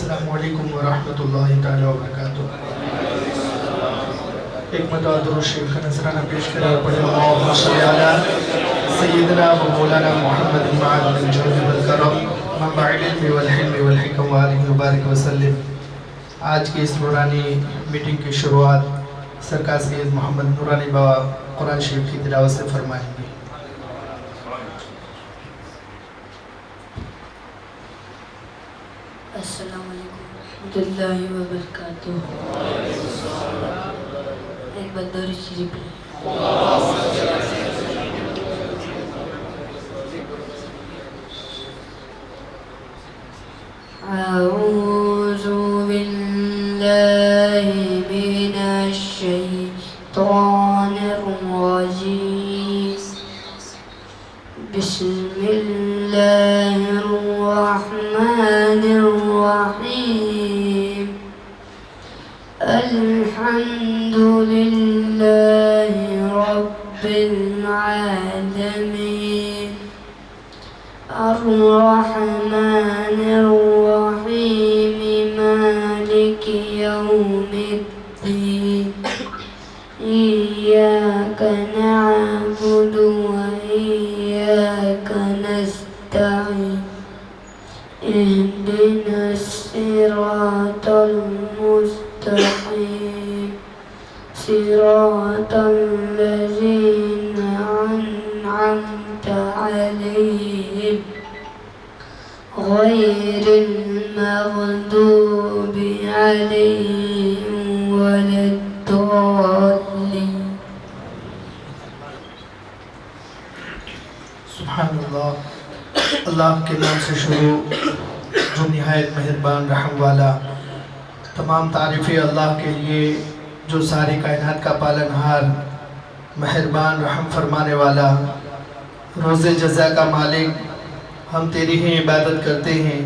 السلام علیکم ورحمۃ اللہ تعالی وبرکاتہ۔ ایک مرتبہ درود شریف کا نذرانہ پیش کریں اور پڑھیں اللہم صلی علی سیدنا و مولانا محمد معدن الجود والکرم منبع العلم والحلم والحکم وآلہ وبارک وسلم۔ آج کی اس نورانی میٹنگ کی شروعات سرکار سید محمد نورانی بابا قرآن شریف کی تلاوت سے فرمائیں گے۔ السلام علیکم ورحمۃ اللہ وبرکاتہ۔ ایک بار درود شریف اعوذ باللہ من الشیطان الرجیم، بسم اللہ الرحمن الرحیم، الحمد للہ رب العالمین، الرحمن الرحیم، مالک یوم الدین، ایاک نعبد وإیاک نستعین، اهدنا الصراط المستقیم، صراط الذین أنعمت علیہم غیر المغضوب علیہم ولا الضالین۔ سبحان اللہ۔ اللہ کے نام سے شروع جو نہایت مہربان رحم والا، تمام تعریفیں اللہ کے لیے جو ساری کائنات کا پالنہار، مہربان رحم فرمانے والا، روز جزا کا مالک۔ ہم تیری ہی عبادت کرتے ہیں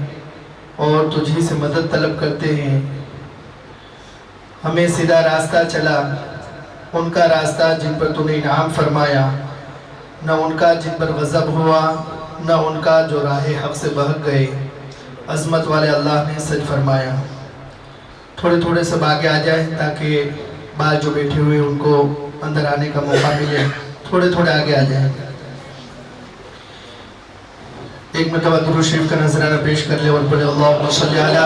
اور تجھی سے مدد طلب کرتے ہیں۔ ہمیں سیدھا راستہ چلا، ان کا راستہ جن پر تو نے انعام فرمایا، نہ ان کا جن پر غضب ہوا، نہ ان کا جو راہ حق سے بہک گئے۔ عظمت والے اللہ نے سچ فرمایا۔ تھوڑے تھوڑے سب آگے آ جائیں تاکہ بعض جو بیٹھے ہوئے ان کو اندر آنے کا موقع ملے۔ تھوڑے تھوڑے آگے آ جائیں۔ ایک مرتبہ درود شریف کا نذرانہ پیش کر لیں اور پڑھیں اللہم صلی علی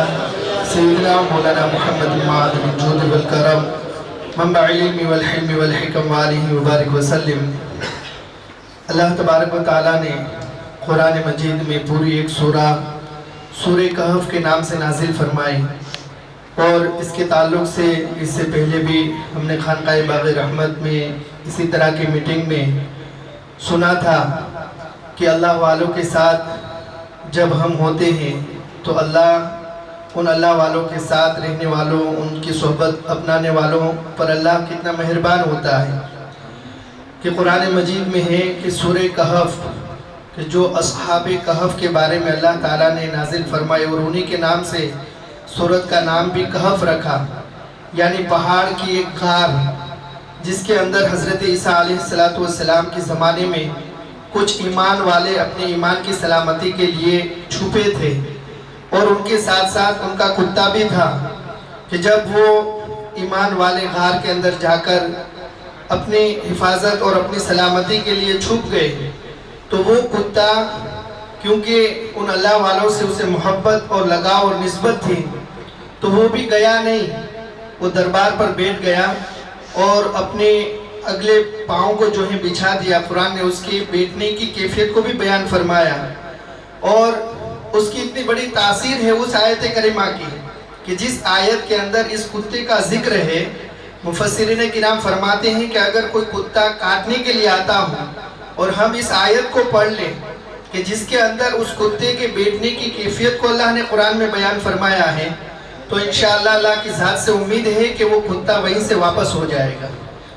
سیدنا مولانا محمد معدن الجود والکرم منبع العلم والحلم والحکم وآلہ وبارک وسلم۔ اللہ تبارک و تعالیٰ نے قرآن مجید میں پوری ایک سورہ کہف کے نام سے نازل فرمائی، اور اس کے تعلق سے اس سے پہلے بھی ہم نے خانقاہ باغ رحمت میں اسی طرح کی میٹنگ میں سنا تھا کہ اللہ والوں کے ساتھ جب ہم ہوتے ہیں تو اللہ ان اللہ والوں کے ساتھ رہنے والوں، ان کی صحبت اپنانے والوں پر اللہ کتنا مہربان ہوتا ہے۔ کہ قرآن مجید میں ہے کہ سورہ کہف، کہ جو اصحاب کہف کے بارے میں اللہ تعالیٰ نے نازل فرمائے، اور انہی کے نام سے سورت کا نام بھی کہف رکھا، یعنی پہاڑ کی ایک غار جس کے اندر حضرت عیسیٰ علیہ السلام کے زمانے میں کچھ ایمان والے اپنے ایمان کی سلامتی کے لیے چھپے تھے، اور ان کے ساتھ ساتھ ان کا کتا بھی تھا کہ جب وہ ایمان والے غار کے اندر جا کر اپنی حفاظت اور اپنی سلامتی کے لیے چھپ گئے تو وہ کتا، کیونکہ ان اللہ والوں سے اسے محبت اور لگاؤ اور نسبت تھی، تو وہ بھی گیا نہیں، وہ دربار پر بیٹھ گیا اور اپنے اگلے پاؤں کو جو ہے بچھا دیا۔ قرآن نے اس کی بیٹھنے کی کیفیت کو بھی بیان فرمایا، اور اس کی اتنی بڑی تاثیر ہے اس آیت کریمہ کی کہ جس آیت کے اندر اس کتے کا ذکر ہے، مفسرین کرام فرماتے ہیں کہ اگر کوئی کتا کاٹنے کے لیے آتا ہو اور ہم اس آیت کو پڑھ لیں کہ جس کے اندر اس کتے کے بیٹھنے کی کیفیت کو اللہ نے قرآن میں بیان فرمایا ہے، تو انشاءاللہ اللہ کی ذات سے امید ہے کہ وہ کتا وہیں سے واپس ہو جائے گا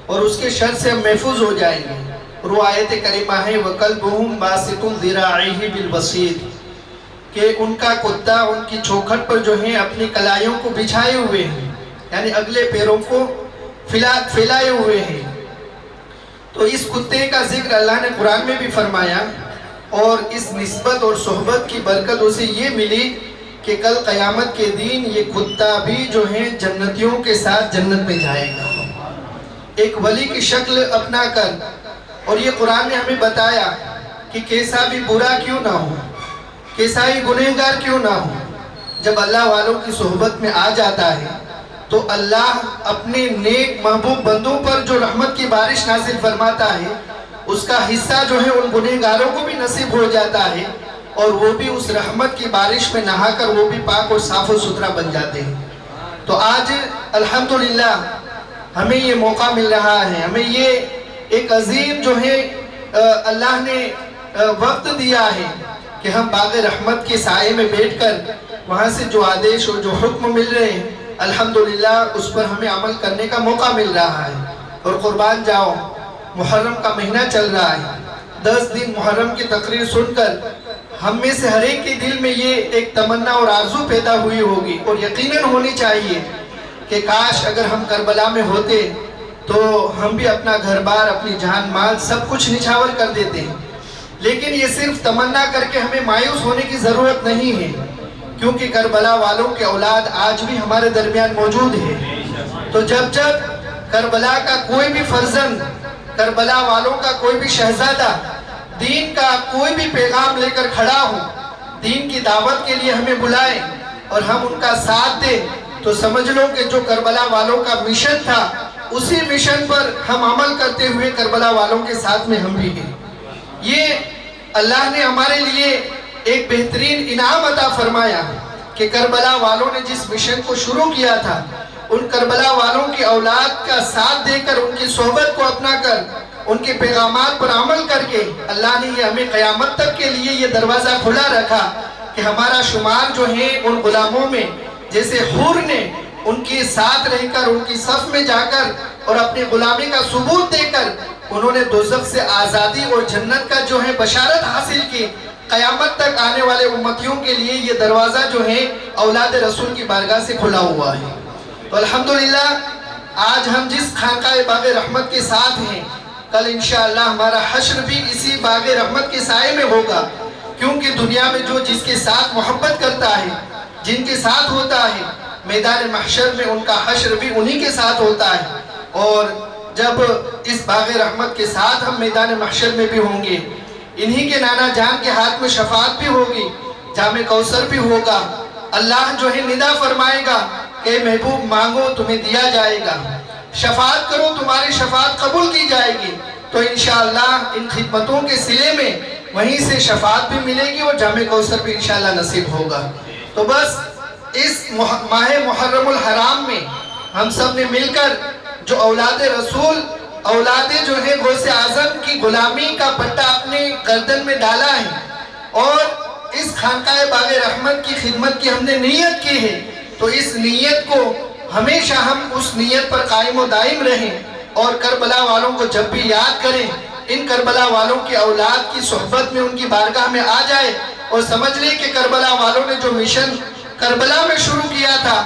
اور اس کے شر سے ہم محفوظ ہو جائیں گے۔ اور وہ آیت کریمہ ہے وَقَلْبُهُمْ بَاسِطٌ ذِرَاعِهِ بِالْوَصِيدِ، کہ ان کا کتا ان کی چوکھٹ پر جو ہے اپنی کلائیوں کو بچھائے ہوئے ہیں، یعنی اگلے پیروں کو پھیلائے ہوئے ہیں۔ تو اس کتے کا ذکر اللہ نے قرآن میں بھی فرمایا، اور اس نسبت اور صحبت کی برکت اسے یہ ملی کہ کل قیامت کے دن یہ کتا بھی جو ہیں جنتیوں کے ساتھ جنت میں جائے گا، ایک ولی کی شکل اپنا کر۔ اور یہ قرآن نے ہمیں بتایا کہ کیسا بھی برا کیوں نہ ہو، کیسا ہی گنہگار کیوں نہ ہو، جب اللہ والوں کی صحبت میں آ جاتا ہے تو اللہ اپنے نیک محبوب بندوں پر جو رحمت کی بارش نازل فرماتا ہے اس کا حصہ جو ہے ان گنہگاروں کو بھی نصیب ہو جاتا ہے، اور وہ بھی اس رحمت کی بارش میں نہا کر وہ بھی پاک اور صاف و ستھرا بن جاتے ہیں۔ تو آج الحمدللہ ہمیں یہ موقع مل رہا ہے، ہمیں یہ ایک عظیم جو ہے اللہ نے وقت دیا ہے کہ ہم باغ رحمت کے سائے میں بیٹھ کر وہاں سے جو آدیش اور جو حکم مل رہے ہیں الحمدللہ اس پر ہمیں عمل کرنے کا موقع مل رہا ہے۔ اور قربان جاؤ، محرم کا مہینہ چل رہا ہے، 10 دن محرم کی تقریر سن کر ہم میں سے ہر ایک کے دل میں یہ ایک تمنا اور آرزو پیدا ہوئی ہوگی، اور یقیناً ہونی چاہیے کہ کاش اگر ہم کربلا میں ہوتے تو ہم بھی اپنا گھر بار، اپنی جان مال سب کچھ نچھاور کر دیتے ہیں۔ لیکن یہ صرف تمنا کر کے ہمیں مایوس ہونے کی ضرورت نہیں ہے، کیونکہ کربلا والوں کے اولاد آج بھی ہمارے درمیان موجود ہے۔ تو جب کربلا کا کوئی بھی فرزند، کربلا والوں کا کوئی بھی شہزادہ دین کا کوئی بھی پیغام لے کر کھڑا ہو، دین کی دعوت کے لیے ہمیں بلائے اور ہم ان کا ساتھ دیں، تو سمجھ لو کہ جو کربلا والوں کا مشن تھا اسی مشن پر ہم عمل کرتے ہوئے کربلا والوں کے ساتھ میں ہم بھی ہیں۔ یہ اللہ نے ہمارے لیے ایک بہترین انعام عطا فرمایا کہ کربلا والوں نے جس مشن کو شروع کیا تھا، ان کربلا والوں کی اولاد کا ساتھ دے کر، ان کی صحبت کو اپنا کر، ان کے پیغامات پر عمل کر کے اللہ نے یہ ہمیں قیامت تک کے لیے یہ دروازہ کھلا رکھا کہ ہمارا شمار جو ہے ان غلاموں میں، جیسے حور نے ان کے ساتھ رہ کر، ان کی صف میں جا کر اور اپنی غلامی کا ثبوت دے کر انہوں نے دوزخ سے آزادی اور جنت کا جو ہے بشارت حاصل کی، قیامت تک آنے والے امتیوں کے لیے یہ دروازہ جو ہے اولاد رسول کی بارگاہ سے کھلا ہوا ہے۔ تو الحمدللہ آج ہم جس خانقاہ باغ رحمت کے ساتھ ہیں، کل انشاءاللہ ہمارا حشر بھی اسی باغ رحمت کے سائے میں ہوگا، کیونکہ دنیا میں جو جس کے ساتھ محبت کرتا ہے، جن کے ساتھ ہوتا ہے، میدان محشر میں ان کا حشر بھی انہی کے ساتھ ہوتا ہے۔ اور جب اس باغ رحمت کے ساتھ ہم میدان محشر میں بھی ہوں گے، انہی کے نانا جان کے ہاتھ میں شفاعت بھی ہوگی، جام کوثر بھی ہوگا، اللہ جو ہے ندا فرمائے گا کہ محبوب مانگو تمہیں دیا جائے گا، شفاعت کرو تمہاری شفاعت قبول کی جائے گی۔ تو انشاءاللہ ان خدمتوں کے صلے میں وہیں سے شفاعت بھی ملے گی اور جام کوثر بھی انشاءاللہ نصیب ہوگا۔ تو بس اس ماہ محرم الحرام میں ہم سب نے مل کر جو اولاد رسول، اولاد جو ہے غوث اعظم کی غلامی کا پٹا اپنے گردن میں ڈالا ہے، اور اس خانقاہ باغ رحمت کی خدمت کی ہم نے نیت کی ہے، تو اس نیت کو ہمیشہ ہم اس نیت پر قائم و دائم رہیں، اور کربلا والوں کو جب بھی یاد کریں، ان کربلا والوں کی اولاد کی صحبت میں ان کی بارگاہ میں آ جائے اور سمجھ لیں کہ کربلا والوں نے جو مشن کربلا میں شروع کیا تھا،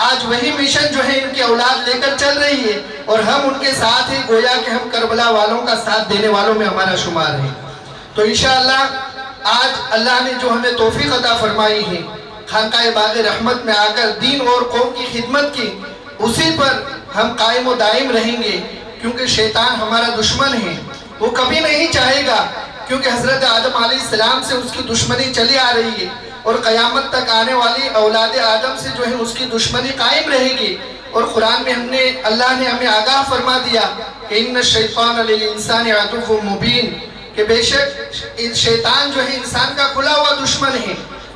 آج وہی مشن جو ہے ان کی اولاد لے کر چل رہی ہے، اور ہم ان کے ساتھ ہیں، گویا کہ ہم کربلا والوں کا ساتھ دینے والوں میں ہمارا شمار ہے۔ تو انشاءاللہ آج اللہ نے جو ہمیں توفیق عطا فرمائی ہے خانقاہ باغ رحمت میں آ کر دین اور قوم کی خدمت کی، اسی پر ہم قائم و دائم رہیں گے، کیونکہ شیطان ہمارا دشمن ہے، وہ کبھی نہیں چاہے گا، کیونکہ حضرت آدم علیہ السلام سے اس کی دشمنی چلی آ رہی ہے، اور قیامت تک آنے والی اولاد آدم سے جو ہے اس کی دشمنی قائم رہے گی۔ اور قرآن میں اللہ نے ہمیں آگاہ فرما دیا کہ ان الشیطان للانسان عدو مبین، کہ بے شک شیطان جو ہے انسان کا کھلا ہوا دشمن ہے،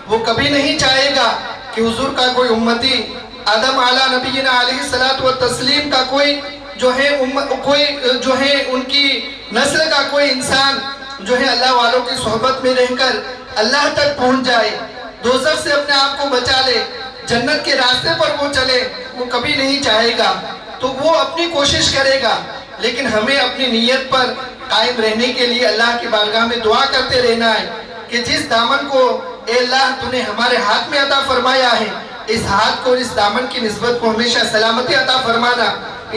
وہ کبھی نہیں چاہے گا کہ حضور کا کوئی امتی، آدم علیہ نبینا علیہ الصلوۃ والتسلیم کا کوئی جو ہے ان کی نسل کا کوئی انسان جو ہے اللہ والوں کی صحبت میں رہ کر اللہ تک پہنچ جائے، دوزخ سے اپنے آپ کو بچا لے، جنت کے راستے پر وہ چلے، وہ کبھی نہیں چاہے گا۔ تو وہ اپنی کوشش کرے گا، لیکن ہمیں اپنی نیت پر قائم رہنے کے لیے اللہ کی بارگاہ میں دعا کرتے رہنا ہے کہ جس دامن کو اے اللہ تو نے ہمارے ہاتھ میں عطا فرمایا ہے، اس ہاتھ کو، اس دامن کی نسبت کو ہمیشہ سلامتی عطا فرمانا۔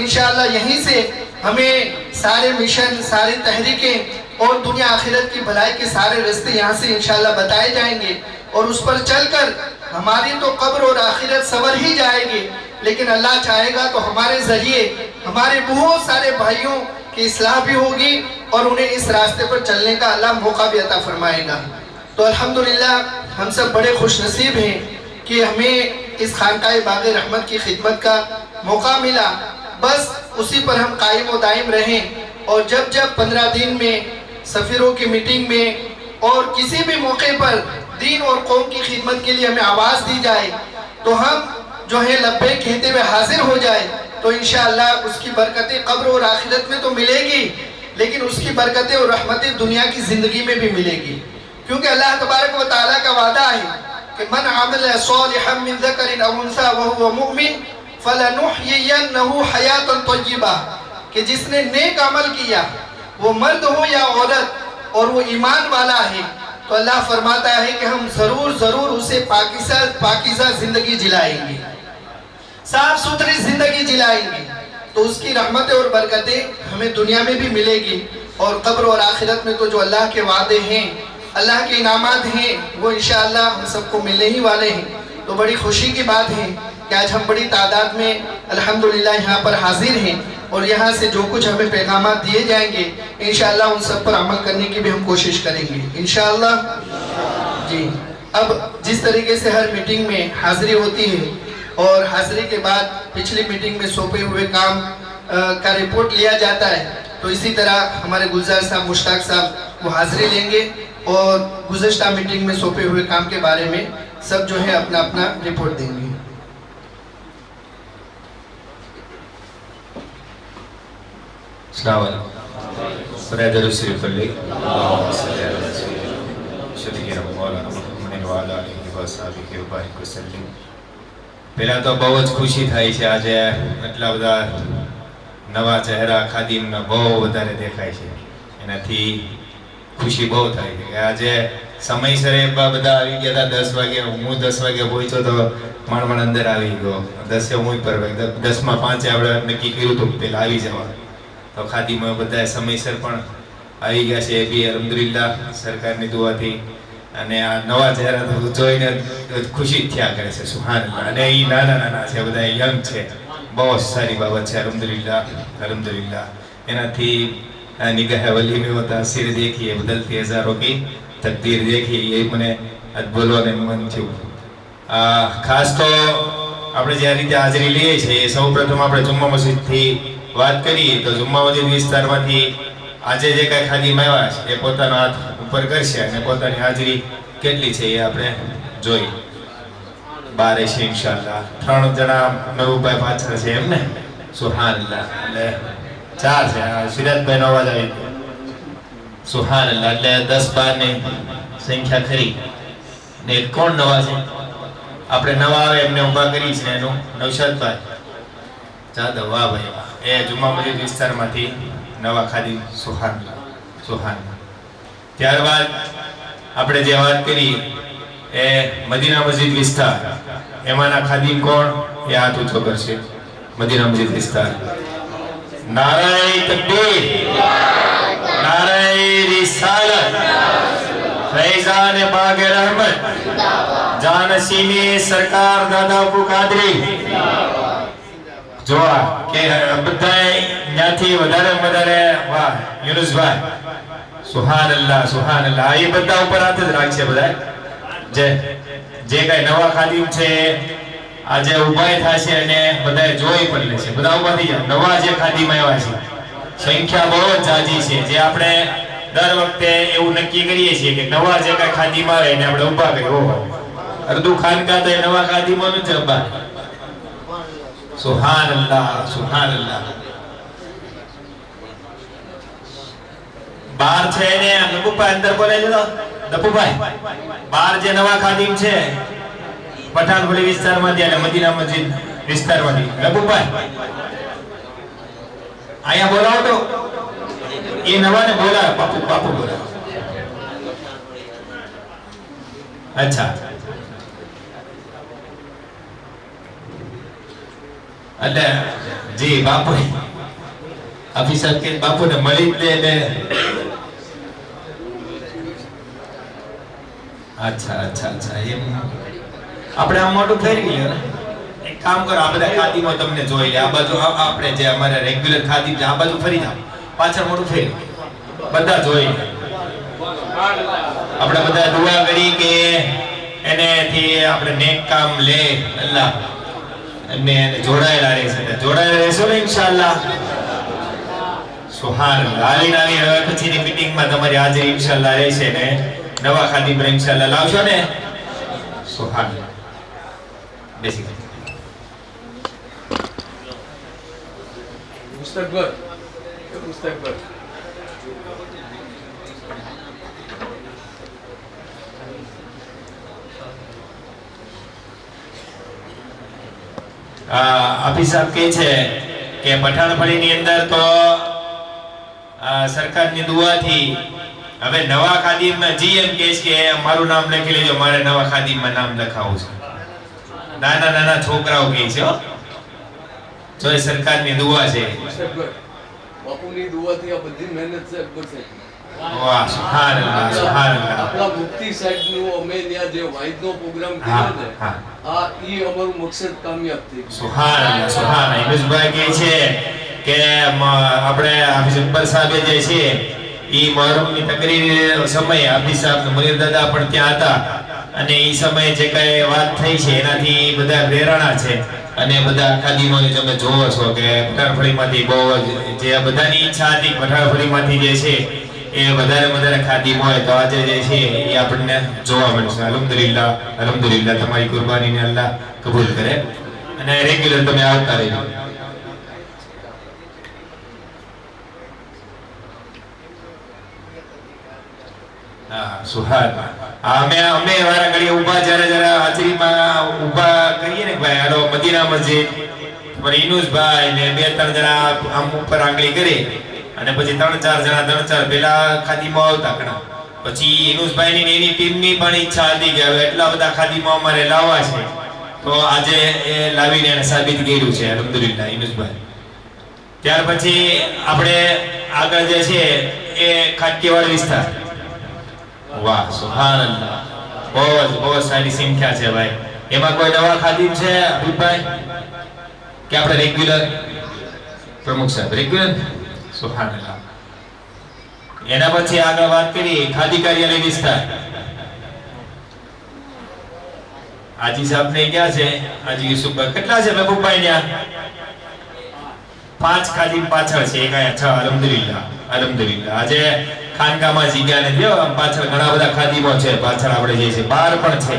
انشاءاللہ یہیں سے ہمیں سارے مشن، ساری تحریکیں اور دنیا آخرت کی بھلائی کے سارے راستے یہاں سے انشاءاللہ بتائے جائیں گے، اور اس پر چل کر हमारी तो कब्र और आखिरत सवर ही जाएगी, लेकिन अल्लाह चाहेगा तो हमारे जरिए हमारे बहुत सारे भाइयों की इस्लाह भी होगी और उन्हें इस रास्ते पर चलने का अल्लाह मौका भी अता फरमाएगा। तो अल्हम्दुलिल्लाह हम सब बड़े खुश नसीब हैं कि हमें इस खानकाए बाग़ रहमत की खिदमत का मौका मिला। बस उसी पर हम कायम व दायम रहें और जब जब 15 दिन में सफ़ीरों की मीटिंग में और किसी भी मौके पर दीन और कौम की खिदमत के लिए हमें आवाज़ दी जाए तो हम जो है लब्बैक कहते हुए हाजिर हो जाए, तो इंशाअल्लाह उसकी बरकतें कब्र और आखिरत में तो मिलेगी, लेकिन उसकी बरकतें और रहमतें दुनिया की ज़िंदगी में भी मिलेगी। क्योंकि अल्लाह तबारक व तआला का वादा है कि मन अमिल सालिहन मिन ज़करिन औ उन्सा व हुवा मुमिन फलनुहयियन्नहु हयातन तय्यिबा, कि जिसने नेक अमल किया वो मर्द हो या औरत और वो ईमान वाला है, तो अल्लाह फरमाता है कि हम ज़रूर ज़रूर उसे पाकीज़ा ज़िंदगी जिलाएंगे, साफ सुथरी ज़िंदगी जिलाएंगे। तो उसकी रहमतें और बरकतें हमें दुनिया में भी मिलेगी और कब्र और आखिरत में तो जो अल्लाह के वादे हैं, अल्लाह के इनामात हैं, वो इंशाअल्लाह हम सबको मिलने ही वाले हैं। तो बड़ी खुशी की बात है कि आज हम बड़ी तादाद में अल्हम्दुलिल्लाह यहाँ पर हाजिर हैं और यहाँ से जो कुछ हमें पैगामात दिए जाएंगे इंशाअल्लाह उन सब पर अमल करने की भी हम कोशिश करेंगे इंशाअल्लाह जी। अब जिस तरीके से हर मीटिंग में हाजिरी होती है और हाजिरी के बाद पिछली मीटिंग में सौंपे हुए काम का रिपोर्ट लिया जाता है, तो इसी तरह हमारे गुलजार साहब, मुश्ताक साहब वो हाजिरी लेंगे और गुज़श्ता मीटिंग में सौंपे हुए काम के बारे में सब जो है अपना अपना रिपोर्ट देंगे। પહેલા તો બહુ જ ખુશી થાય છે, આજે એટલા બધા નવા ચહેરા ખાદીમના બહુ વધારે દેખાય છે, એનાથી ખુશી બહુ થાય છે કે આજે સમયસર બધા આવી ગયા હતા। 10 વાગે હું 10 વાગે પહોંચ્યો તો માણ અંદર આવી ગયો, 10 હું પર 10:05 આપણે નક્કી કર્યું હતું પેલા આવી જવા, તો ખાદીમાં બધા સમયસર પણ આવી ગયા છે। એ બી અલ્હમ્દુલિલ્લાહ સરકારની દુઆથી અને આ નવા ચહેરા તો જોઈને ખુશી થયા કરે છે, સુહાનલ્લાહ। અને એ નાના નાના છે, બધા યંગ છે, બહુ સારી બાબત છે અલ્હમ્દુલિલ્લાહ અલ્હમ્દુલિલ્લાહ। એનાથી નિગાહ વલી में वो तासीर देखी है, बदलती हज़ारों की तकदीर देखी, ये મને આજ બોલવાને મન થયું। ખાસ તો આપણે જે રીતે હાજરી લઈએ છીએ, સૌપ્રથમ આપણે જુમ્મા મસ્જિદથી વાત કરીએ તો જુમ્મા મસ્જિદ વિસ્તારમાંથી આજે જે કાંઈ ખાદીમ આવ્યા છે એ પોતાનો હાથ ઉપર કરશે અને પોતાની હાજરી કેટલી છે એ આપણે જોઈ। 12 છે ઇન્શાઅલ્લાહ, 3 જણા નવુભાઈ પાછળ છે એમ ને, સુહાનલ્લાહ। એટલે 4 છે, સિરાજભાઈનો અવાજ આવી ગયો, સુહાનલ્લાહ। એટલે 10-12 ની સંખ્યા ખરી ને કોણ નવા છે? આપણે નવા આવે એમને ઊભા કરી છે, એનું નૌશાદભાઈ જાદવ, વાહ ભાઈ વાહ। એ જુમ્મા મસ્જિદ વિસ્તારમાંથી નવા ખાદી, સુહાનલ્લાહ સુહાનલ્લાહ। ત્યારબાદ આપણે જે વાત કરી એ મદીના મસ્જિદ વિસ્તાર, એમાંના ખાદીમ કોણ એ હાથ ઊંચો કરશે। મદીના મસ્જિદ વિસ્તાર, નારાએ તકબીર, નારાએ રિસાલત, ફૈઝાન બાગ रहमत, जानसीनी सरकार दादा अबू कादरी। જોવા કે બધાય ત્યાંથી વધારે વાહ યુનુસભાઈ, સુહાનલ્લાહ સુહાનલ્લાહ। એ બધા ઉપર હાથ જ રાખશે બધા, જે કાંઈ નવા ખાદીમ છે આજે ઊભા થશે અને બધા જોઈ પણ લેશે। બધા ઊભા થઈ જાય। નવા જે ખાદીમ આવ્યા છે સંખ્યા બહુ જ જાજી છે, જે આપણે દર વખતે એવું નક્કી કરીએ છીએ કે નવા જે કાંઈ ખાદીમ આવે એને આપણે ઊભા કરીએ। ઓહો, અર્ધુ ખાનકા તો એ નવા ખાદીમોનું જ ઊભા। સુહાનલ્લાહ સુહાનલ્લાહ। બાર છે ને લપુભાઈ અંદર બોલે છે, તો લપુભાઈ બાર જે નવા ખાદીમ છે પઠાણપુરી વિસ્તારમાંથી અને મદીના મસ્જિદ વિસ્તારમાંથી, લપુભાઈ અહીંયા બોલાવો તો એ નવાને બોલાવે, બાપુ બાપુ બોલાવે। અચ્છા, એટલે જી બાપુ ઓફિસર કે બાપુને મળી જ લે। अच्छा अच्छा अच्छा, એમ આપણે આમ મોટું ફેરવી લ્યો ને. એક કામ કરો, આ બધા ખાદીમાં તમને જોઈ લે. આ બાજુ આપણે જે અમારે રેગ્યુલર ખાદી છે આ બાજુ ફરી જાવ, પાછળ મોટું ફેરવી બધા જોઈ લે. આપણે બધા દુઆ કરી કે એનેથી આપણે નેક કામ લે અલ્લાહ, અને જોડાયેલા રહેશે. જોડાયેલા રહેશો ને ઇન્શાઅલ્લાહ. સુહાન આલી હવે પછીની મીટિંગમાં તમારી હાજરી ઇન્શાઅલ્લાહ રહેશે ને નવા ખાદી પર ઇન્શાઅલ્લાહ લાવશો ને. સુહાન બેસી મુસ્તકબર હાફિઝ સાહેબ કહે છે કે પઠાણફળીની અંદર તો સરકારની દુઆથી હવે નવા ખાદીમમાં જીએમ કહે છે કે મારું નામ લખી લેજો, મારે નવા ખાદીમમાં નામ લખાવું છે. નાના નાના છોકરાઓ કહે છે હો, જો એ સરકારની દુઆ છે. બાપુની દુઆથી આ બધી મહેનત છે અકબર સાહેબ. વાહ સુબહાનલ્લાહ સુબહાનલ્લાહ. આપણા મુફ્તી સાહેબનું અમે ત્યાં જે વાઈદનો પ્રોગ્રામ કર્યો ને આ ઈ અમારું મકસદ કામયાબ થઈ ગયું. સુબહાનલ્લાહ સુબહાન. ઇનુસભાઈ કહે છે કે આપણે હાફિઝ અકબર સાહેબ જે છે ઈ મુહર્રમની તકરીર સમયે હાફિઝ સાહેબ મુનીર દાદા પણ ત્યાં હતા, અને ઈ સમયે જે કઈ વાત થઈ છે એનાથી બધા પ્રેરણા છે. અને બધા ખાદીમાં તમે જોવો છો કે પઠાણફળીમાંથી બહુ જે બધાની ઈચ્છા હતી પઠાણફળીમાંથી જે છે એ વધારે ખાદીમ હોય તો આજે જે છે એ આપણને જોવા મળશે. અલ્હમ્દુલિલ્લાહ અલ્હમ્દુલિલ્લાહ. તમારી કુરબાનીને અલ્લાહ કબૂલ કરે અને રેગ્યુલર તમે આવતા રહેજો. સુહાન. અમે વારા ઘડીએ ઊભા જરા હાજરીમાં ઊભા કરીએ ને ભાઈ હાલો મદીના મસ્જિદ પર ઇનુસભાઈ ને 2-3 જણા આમ ઉપર આંગળી કરે અને પછી 3-4 જણા પેલા ખાદીમાં આવતા ઘણા. પછી ઇનુસભાઈ ની એની ટીમની પણ ઈચ્છા હતી કે હવે એટલા બધા ખાદીમાં અમારે લાવવા છે, તો આજે એ લાવીને એને સાબિત કર્યું છે અલ્હમ્દુલિલ્લાહ ઇનુસભાઈ. ત્યાર પછી આપણે આગળ જે છે એ ખાટકીવાડ વિસ્તાર. વાહ સુબહાનલ્લાહ. બહુ સારી સંખ્યા છે ભાઈ. એમાં કોઈ નવા ખાદીમ છે અભિભાઈ કે આપણે રેગ્યુલર? પ્રમુખ સાહેબ રેગ્યુલર. સુબહાનલ્લાહ. એના પછી આગળ વાત કરી ખાદી કાર્યાલય વિસ્તાર. આજી સાહેબ ને ક્યાં છે? આજી યુસુફભાઈ કેટલા છે મહેબૂબભાઈ ત્યાં? 5 ખાદીમ પાછળ છે, એક અહીંયા 6. અલ્હમ્દુલિલ્લાહ અલ્હમ્દુલિલ્લાહ. આજે ખાનકામાં જગ્યા નથી હો, પાછળ ઘણા બધા ખાદીમો છે. પાછળ આપણે જે છે બહાર પણ છે,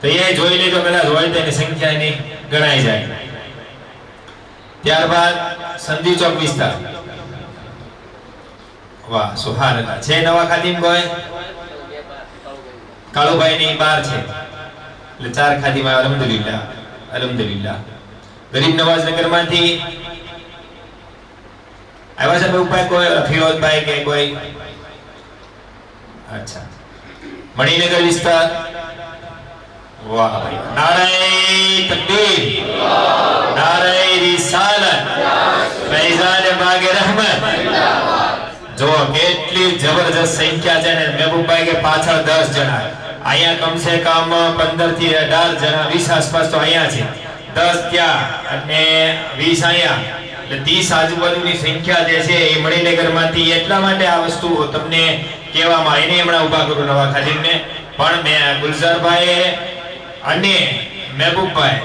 તો એ જોઈ લેજો કદાચ હોય તો એની સંખ્યા એની ગણાઈ જાય. ત્યારબાદ સંધી ચોક વિસ્તાર. વાહ સુબહાનલ્લાહ. છે નવા ખાદીમ કોઈ? કાળુભાઈ ની બહાર છે, એટલે 4 ખાદીમ. અલ્હમ્દુલિલ્લાહ અલ્હમ્દુલિલ્લાહ. ગરીબ નવાજ નગર માંથી આવ્યા છે ઉપાય કોઈ? ફિરોજભાઈ કે કોઈ? અચ્છા. મણિનગર વિસ્તાર. વાહ ભાઈ. નારાએ તકબીર, નારાએ રિસાલત, ફૈઝાન બાગે રહેમત. જો કેટલી જબરજસ્ત સંખ્યા છે ને મહેબૂબભાઈ કે પાછળ 10 જણા, અહીંયા કમસે કમ 15 થી 18 જણા, 20 આસપાસ તો અહીંયા છે, 10 ત્યાં અને 20 અહીંયા, એટલે 30 આજુબાજુની સંખ્યા જે છે એ મણિનગરમાંથી. એટલા માટે આ વસ્તુ તમને કહેવામાં, એને હમણાં ઊભા કરું નવા ખાદીમને. પણ મેં ગુલઝારભાઈ અને મહેબૂબભાઈ,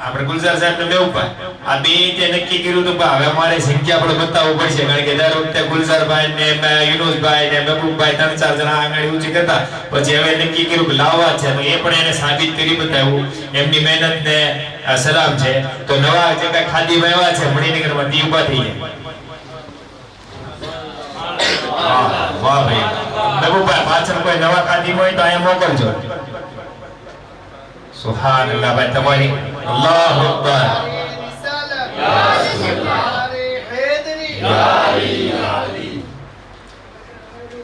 આપણે ગુલઝાર સાહેબ ને મહેબૂબભાઈ, આ બે તે નક્કી કર્યું હતું કે હવે અમારે સંખ્યા પણ બતાવવું પડશે, કારણ કે દર વખતે ગુલઝારભાઈ ને યુનુસભાઈ ને મહેબૂબભાઈ 3-4 જણા આંગળી ઊંચી કરતા. પછી હવે નક્કી કર્યું કે લાવવા છે, તો એ પણ એને સાબિત કરી બતાવ્યું. એમની મહેનત ને સલામ છે. તો નવા જે કઈ ખાદીમાં આવ્યા છે મણિનગરમાં તે ઊભા થઈ જાય. વાહ ભાઈ. મહેબૂબભાઈ પાછળ કોઈ નવા ખાદીમ હોય તો અહીંયા મોકલજો. સુબહાનલ્લાહ ભાઈ. તમારી અલ્લાહુ અકબર.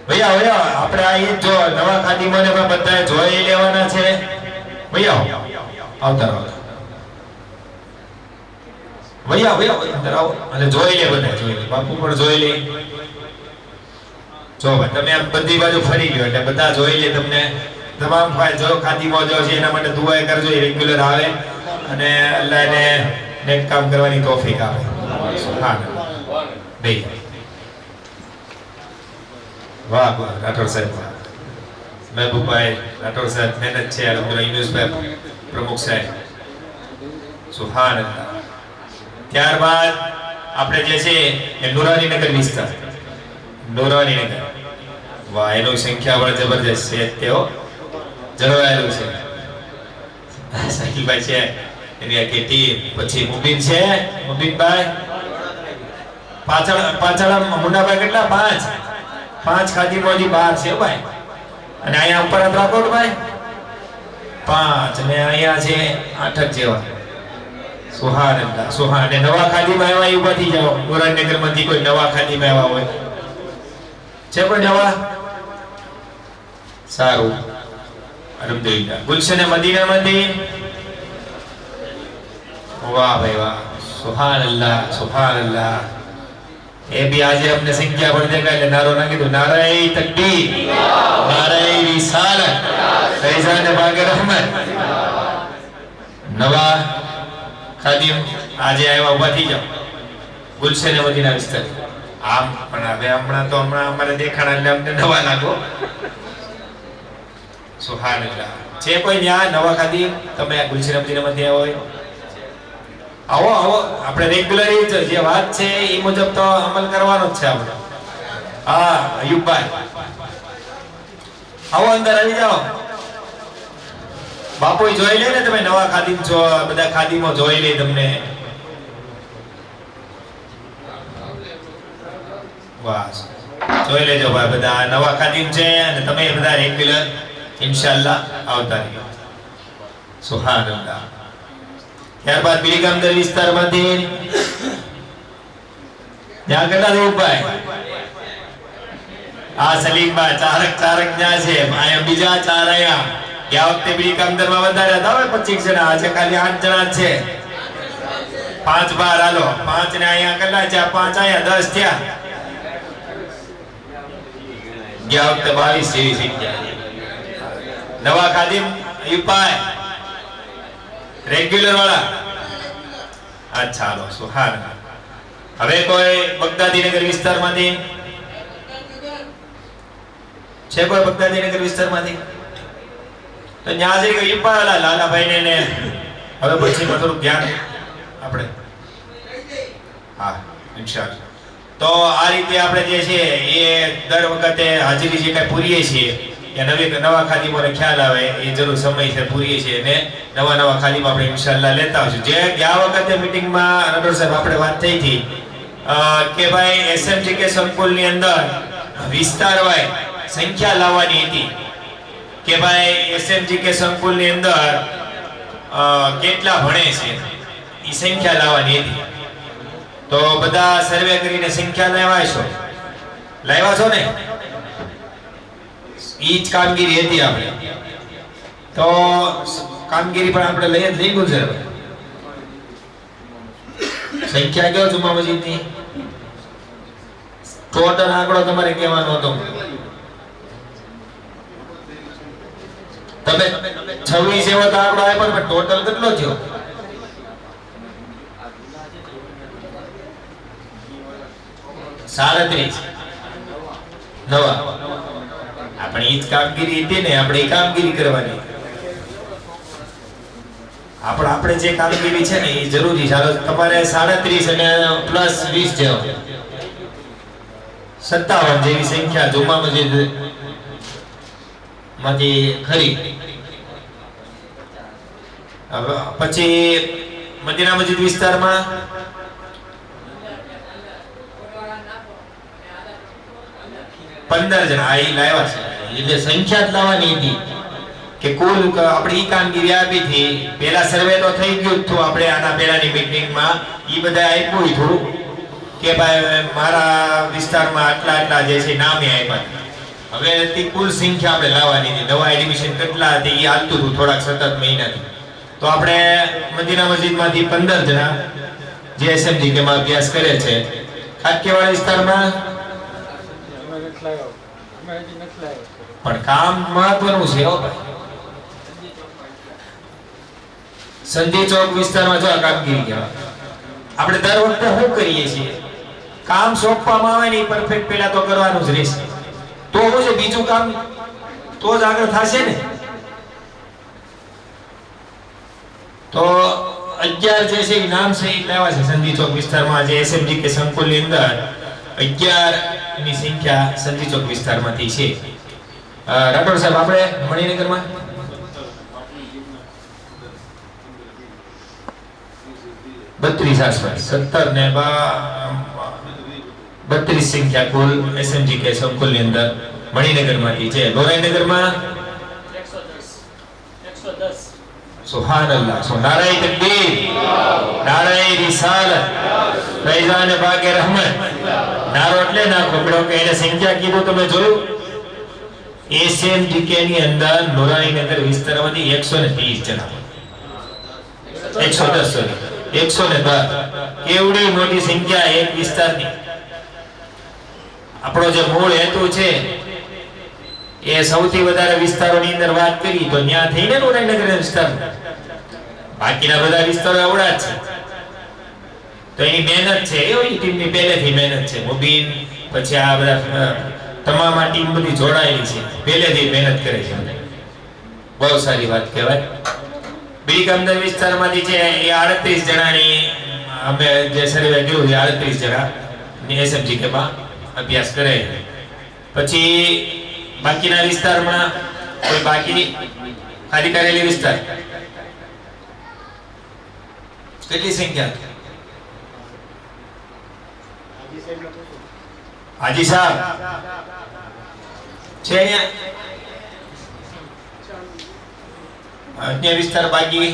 ભૈયા આપણે આ જો નવા ખાદીમાને બધા જોઈ લેવાના છે. ભૈયા આવતા રહો. ભૈયા અંદર આવો અને જોઈ લે, બધા જોઈ લે. બાપુ પણ જોઈ લે. જો ભાઈ તમે આમ બધી બાજુ ફરી ગયો એટલે બધા જોઈ લે તમને તમામ ભાઈ જો ખાદીમો જો છે એના માટે દુઆ કરજો, એ રેગ્યુલર આવે અને અલ્લાહ એને નેક કામ કરવાની તૌફીક આપે. સુભાનઅલ્લાહ. બે વાહ વાહ રાઠોડ સાહેબ, મહેબૂબભાઈ રાઠોડ સાહેબ મહેનત છે. અલ્હમ્દુલિલ્લાહ યુનુસભાઈ પ્રમુખ સાહેબ. સુભાનઅલ્લાહ. ત્યારબાદ આપણે જે છે એ નુરાની નગર વિસ્તાર, નુરાની નગર, વાહ એનું સંખ્યા પણ જબરજસ્ત છે. તેઓ જળવાયેલું છે. સાહિલભાઈ છે એની આખી ટીમ. પછી મુબીન છે, મુબીનભાઈ પાછળ મુન્નાભાઈ કેટલા? 5 ખાદીમોજી 12 છે ભાઈ. અને અહીંયા ઉપર રાજકોટભાઈ 5 અને અહીંયા છે 8 જેવા. સુહાનઅલ્લાહ. સુહાન. અને નવા ખાદીમાં આવ્યા એ ઉભા થઈ જાઓ. મુરાદનગર માંથી કોઈ નવા ખાદીમાં આવ્યા હોય છે? કોઈ નવા? સારું, અલ્હમ્દુલિલ્લાહ. ગુલશન મદીના માંથી, વાહ ભાઈ વાહ, સુહાનઅલ્લાહ સુહાનઅલ્લાહ. એ બી આજે અમને સંખ્યા પણ દેખાય એટલે નારો નાખી દો, નારાએ તકબીર, નારાએ રિસાલત, ફૈઝાન બાગે રહમત. નવા ખાદીમ આજે આવ્યા, ઉભા થઈ જાઓ. ગુલશન મદીના વિસ્તાર. આમ પણ હવે હમણાં અમારે દેખાણા એટલે અમને નવા લાગો. સુહાનઅલ્લાહ. છે કોઈ ન્યા નવા ખાદીમ? તમે ગુલશન મદીનામાંથી આવ્યા હોય આવો આવો. આપણે રેગ્યુલર જે વાત છે એ મુજબ તો અમલ કરવાનો જ છે આપણે. હા અયુબભાઈ આવો, અંદર આવી જાઓ. બાપુ જોઈ લે ને, તમે નવા ખાદીમ છો, બધા ખાદીમો જોઈ લે તમને. વાહ, જોઈ લેજો ભાઈ, બધા નવા ખાદીમ છે અને તમે બધા રેગ્યુલર ઇન્શાઅલ્લાહ આવતા રહ્યો. સુહાનઅલ્લાહ. ત્યારબાદ બીલીગામદર વિસ્તારમાંથી ત્યાં કેટલા દેવભાઈ? આ સલીમભાઈ ચારક ત્યાં છે. અહીંયા બીજા 4 અહીંયા. ગયા વખતે બીલીગામદરમાં વધારે હતા, હવે 25 જણા, આજે ખાલી 8 જણા છે. 5 બાર હાલો, 5 ને અહીંયા કેટલા છે? 5 અહીંયા 10 થયા. ગયા વખતે 22 જેવી સંખ્યા. નવા ખાદીમ યુપાય રેગ્યુલર વાળા. અચ્છા હાલો, સુહાન. હવે કોઈ બગદાદીનગર વિસ્તારમાંથી છે? કોઈ બગદાદીનગર વિસ્તારમાંથી? તો ન્યા જઈ ગઈ યુપાલા લાલાભાઈ ને હવે પછી થોડું ધ્યાન આપણે. હા ઇન્શાઅલ્લાહ. તો આ રીતે આપણે જે છે એ દર વખતે હાજરી જે કઈ પૂરીએ છીએ એ નવા ખાદીમોને ખ્યાલ આવે એ જરૂર સમય છે પૂરીએ છીએ અને નવા ખાદીમ આપણે ઇન્શાઅલ્લાહ લેતા આવશું. જે ગયા વખતે મીટિંગમાં રાઠોડ સાહેબ આપણે વાત થઈ હતી કે ભાઈ એસએમજીકે સંકુલની અંદર વિસ્તારવાય સંખ્યા લાવવાની હતી કે ભાઈ એસએમજીકે સંકુલની અંદર કેટલા ભણે છે એ સંખ્યા લાવવાની હતી. તો બધા સર્વે કરીને સંખ્યા લાવ્યા છો ને? ઈ જ કામગીરી હતી આપણે. તો કામગીરી પણ આપણે લઈ ગુજર. સંખ્યા કયો જુમા મસ્જિદની? ટોટલ આંકડો તમારે કહેવાનો હતો. તમે 26 એવો તો આંકડો આપ્યો પણ ટોટલ કેટલો થયો? સાડત્રીસ નવા. આપણે ઈ જ કામગીરી હતી ને, આપણે એ કામગીરી કરવાની. આપણે જે કામગીરી છે ને એ જરૂરી. ચાલો તમારે 37 અને પ્લસ 20 જેવો 57 જેવી સંખ્યા જુમા મસ્જિદ માંથી ખરી. પછી મદીના મસ્જિદ વિસ્તારમાં પંદર જણા આ લાવ્યા છે. એટલે સંખ્યા જ લાવવાની હતી કે કુલ આપણે ઈ કામગીરી આપી હતી. પેલા સર્વે તો થઈ ગયું હતું આપણે આના પહેલાની મીટિંગમાં. ઈ બધા આપ્યું થોડું કે ભાઈ મારા વિસ્તારમાં આટલા જે છે નામે આપ્યા. હવે તે કુલ સંખ્યા આપણે લાવવાની હતી. નવા એડમિશન કેટલા હતી એ હાલતું હતું થોડાક સતત મહિનાથી. તો આપણે મદીના મસ્જિદમાંથી 15 જણા જે એસએમજી માં અભ્યાસ કરે છે. ખાટકેવાડા વિસ્તારમાં પણ કામ મહત્વનું છે હો ભાઈ. સંધિ ચોક વિસ્તારમાં જો આ કામગીરી કહેવાય. આપણે દર વખતે શું કરીએ છીએ, કામ સોંપવામાં આવે ને પરફેક્ટ પેલા તો કરવાનું જ રહેશે, તો શું છે બીજું કામ તો જ આગળ થશે ને. તો 11 જે છે નામ છે એ લેવા છે સંધિ ચોક વિસ્તારમાં. જે એસએમજી કે સંકુલની અંદર 11 ની સંખ્યા સંધિ ચોક વિસ્તારમાંથી છે. રાઠોડ સાહેબ, આપણે મણિનગરમાં 32 આસપાસ 17 ને 32 સંખ્યા કુલ એસએમજી કે સંકુલની અંદર મણિનગરમાંથી છે. લોરાઈનગરમાં 110. સુભાનઅલ્લાહ. નારાએ તકબીર, નારાએ રિસાલત, ફૈઝાન બાગે રહેમત. નારો એટલે નાખો પડો કે એને સંખ્યા કીધું તમે જોયું. એસએમજી કે ની અંદર લોરાઈનગર વિસ્તારમાંથી 130 જણા, 110 સોરી 110. કેવડી મોટી સંખ્યા એક વિસ્તારની. આપણો જે મૂળ હેતુ છે એ સૌથી વધારે વિસ્તારોની અંદર વાત કરી તો ત્યાં થઈને લોરાઈનગર વિસ્તાર, બાકીના બધા વિસ્તારો આવડા જ છે. તો એની મહેનત છે, એવી ટીમની પહેલેથી મહેનત છે. મુબીન પછી આ બધા તમામ આ ટીમ બધી જોડાયેલી છે, પહેલેથી મહેનત કરે છે. બહુ સારી વાત કહેવાય. બીડી કામદાર વિસ્તારમાંથી છે એ 38 જણાની અમે જે સર્વે કર્યું છે, 38 જણા એસએમજી કે માં અભ્યાસ કરે. પછી બાકીના વિસ્તારમાં કોઈ બાકી ખાલી કરેલી વિસ્તાર કેટલી સંખ્યા? હાજી સાહેબ છે અહીંયા અન્ય વિસ્તાર બાકી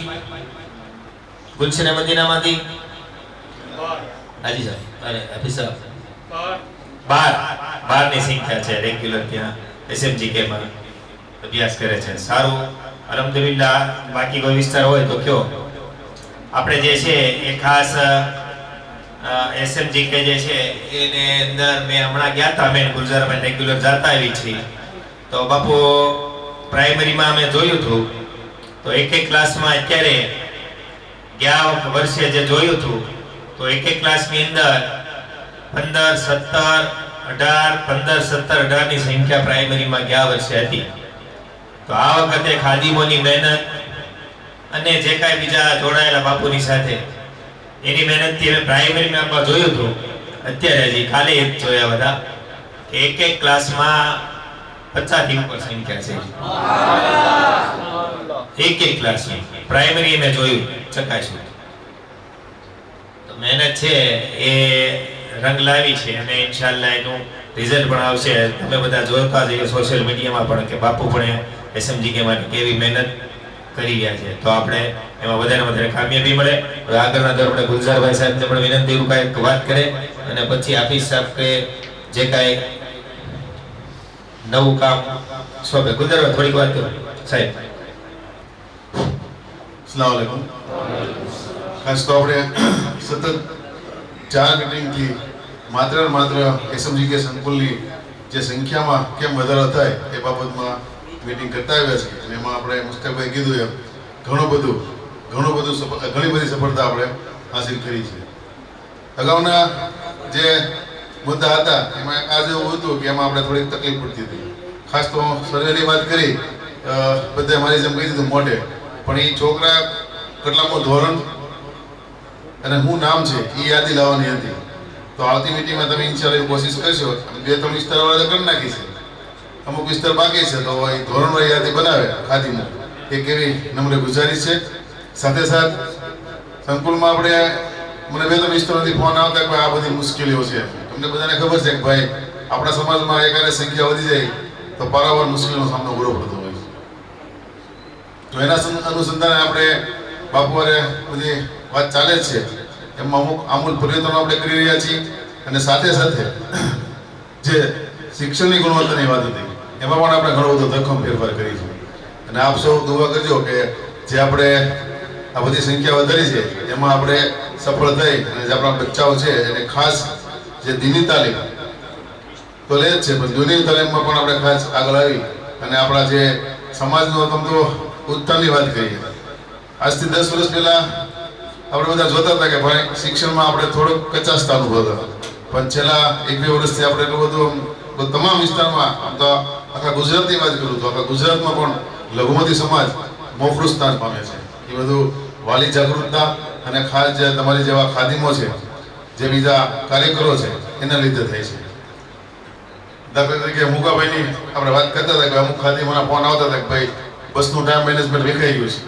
ગુલશન મદીનામાંથી હાજી સાહેબ અરે હાફિઝ સાહેબ 12 ની સંખ્યા છે રેગ્યુલર ત્યાં એસએમજી કે માં અભ્યાસ કરે છે. સારું, અલ્હમ્દુલિલ્લાહ. બાકી કોઈ વિસ્તાર હોય તો કયો. આપણે જે છે એ ખાસ એસએમજી કે જે છે એને અંદર મેં હમણાં ગયા હતા, મેં ગુલઝારમાં રેગ્યુલર જતા આવી છે. તો બાપુ પ્રાઇમરીમાં મેં જોયું હતું તો એક ક્લાસમાં અત્યારે ગયા વર્ષે જે જોયું હતું તો એક ક્લાસની અંદર 15, 17, 18, 15, 17, 18 ની સંખ્યા પ્રાઇમરીમાં ગયા વર્ષે હતી. તો આ વખતે ખાદીમોની મહેનત અને જે કાંઈ બીજા જોડાયેલા બાપુની સાથે એની મહેનતથી અમે પ્રાઇમરીમાં આપણે જોયું હતું. અત્યારે હજી કાલે જ જોયા બધા કે એક ક્લાસમાં 50 થી ઉપર સંખ્યા છે એક ક્લાસની. પ્રાઇમરી મેં જોયું, ચકાસ્યું. તો મહેનત છે એ રંગ લાવી છે અને ઇન્શાઅલ્લાહ એનું રિઝલ્ટ પણ આવશે. તમે બધા જોતા જઈએ સોશિયલ મીડિયામાં પણ કે બાપુ પણ એસએમજી કે માટે કેવી મહેનત કરી રહ્યા છે. તો આપણે એમાં વધારે કામયાબી મળે. હવે આગળના દર આપણે ગુલઝારભાઈ સાહેબને પણ વિનંતી એવું કાંઈક વાત કરે અને પછી હાફિઝ સાહેબ કે જે કાંઈ નવું કામ સોંપે. ગુલઝારભાઈ થોડીક વાત કરો સાહેબ. अस्सलाम वालेकुम. ખાસ તો આપણે સતત 4 મીટિંગથી માત્ર એસએમજી કે સંકુલની જે સંખ્યામાં કેમ વધારો થાય એ બાબતમાં મીટિંગ કરતા આવ્યા છે. અને એમાં આપણે મુસ્તકભાઈ કીધું એમ ઘણી બધી સફળતા આપણે હાસિલ કરી છે. અગાઉના જે મુદ્દા હતા એમાં આ જેવું હતું કે એમાં આપણે થોડીક તકલીફ પડતી હતી. ખાસ તો સર્વેની વાત કરી બધા મારી જેમ કહી દીધું મોઢે, પણ એ છોકરા કેટલામું ધોરણ અને શું નામ છે એ યાદી લાવવાની હતી. તો આવતી મીટિંગમાં તમે ઇન્શાઅલ્લાહ કોશિશ કરશો. 2-3 વિસ્તારવાળા કરી નાખી છે, અમુક વિસ્તાર બાકી છે તો એ ધોરણવાળી યાદી બનાવે ખાદીમાં. એ કેવી નમ્ર ગુજારિશ છે. સાથે સાથ સંકુલમાં આપણે મને 2-3 વિસ્તારોથી ફોન આવતા કે આ બધી મુશ્કેલીઓ છે. તમને બધાને ખબર છે કે ભાઈ આપણા સમાજમાં એકારે સંખ્યા વધી જાય તો પારાવાર મુશ્કેલીનો સામનો કરવો પડતો હોય છે. તો એના અનુસંધાને આપણે બાપુવારે બધી વાત ચાલે જ છે એમાં અમુક આમૂલ પરિવર્તનો આપણે કરી રહ્યા છીએ. અને સાથે જે શિક્ષણની ગુણવત્તાની વાત હતી એમાં પણ આપણે ઘણો બધો ધક્કમ ફેરફાર કરી છે. અને આપ સૌ દુઆ કરજો કે જે આપણે આ બધી સંખ્યા વધારી છે એમાં આપણે સફળ થઈ અને જે આપણા બચ્ચાઓ છે એને ખાસ જે દીની તાલીમ તો લે જ છે, પણ દીની તાલીમમાં પણ આપણે ખાસ આગળ આવી અને આપણા જે સમાજનો તમ તો ઉત્થાનની વાત કરીએ. આજથી 10 વર્ષ પહેલા આપણે બધા જોતા હતા કે ભાઈ શિક્ષણમાં આપણે થોડોક કચાસતા અનુભવતા, પણ છેલ્લા 1-2 વર્ષથી આપણે એટલું બધું તમામ વિસ્તારમાં, આમ તો આખા ગુજરાતની વાત કરું તો આખા ગુજરાતમાં પણ લઘુમતી સમાજ મોખરું સ્થાન પામે છે. એ બધું વાલી જાગૃતતા અને ખાસ જે તમારી જેવા ખાદીમો છે, જે બીજા કાર્યકરો છે, એના લીધે થાય છે. દાખલા તરીકે મુકાભાઈની આપણે વાત કરતા હતા કે અમુક ખાદીમોના ફોન આવતા હતા કે ભાઈ બસનું ટાઈમ મેનેજમેન્ટ વિખાઈ ગયું છે.